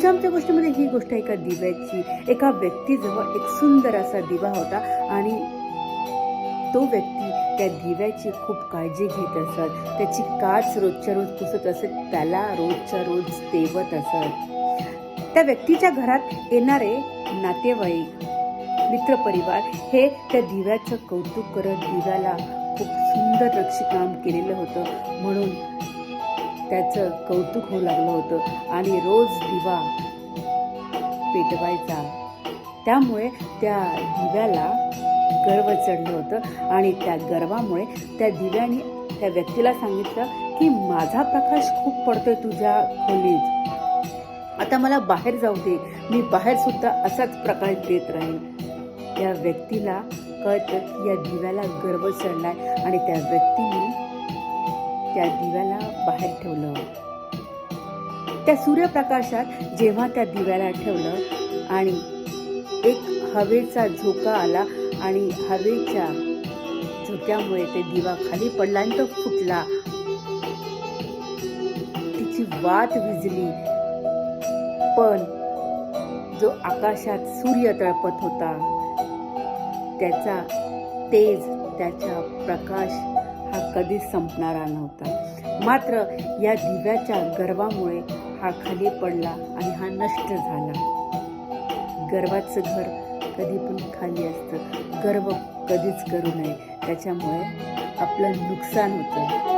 आमच्या गोष्टीमध्ये ही गोष्ट एका दिव्याची, एका व्यक्तीजवळ एक सुंदर असा दिवा होता आणि तो व्यक्ती त्या दिव्याची खूप काळजी घेत असत, त्याची काच रोजच्या रोज पुसत असत, त्याला रोजच्या रोज तेवत असत. त्या व्यक्तीच्या घरात येणारे नातेवाईक, मित्रपरिवार हे त्या दिव्याचं कौतुक करत दिव्याला खूप सुंदर नक्षीकाम केलेलं होतं म्हणून त्याचं कौतुक होऊ लागलं होतं आणि रोज दिवा पेटवायचा. त्यामुळे त्या दिव्याला गर्व चढलं होतं आणि त्या गर्वामुळे त्या दिव्याने त्या व्यक्तीला सांगितलं की माझा प्रकाश खूप पडतोय तुझ्या खोलीत, आता मला बाहेर जाऊ दे, मी बाहेर सुद्धा असाच प्रकाश देत राहील. त्या व्यक्तीला कळतं की या दिव्याला गर्व चढलाय आणि त्या व्यक्तीने त्या दिव्याला बाहेर ठेवलं. त्या सूर्यप्रकाशात जेव्हा त्या दिव्याला ठेवलं आणि एक हवेचा झोका आला आणि हवेच्या झोक्यामुळे ते दिवा खाली पडला आणि तो फुटला. तिची वात विझली, पण जो आकाशात सूर्य तळपत होता त्याचा तेज, त्याचा प्रकाश हा कधीच संपणारा नव्हता. मात्र या दिव्याच्या गर्वामुळे हा खाली पडला आणि हा नष्ट झाला. गर्वाचं घर कधी पण खाली असतं, गर्व कधीच करू नये, त्याच्यामुळे आपलं नुकसान होतं.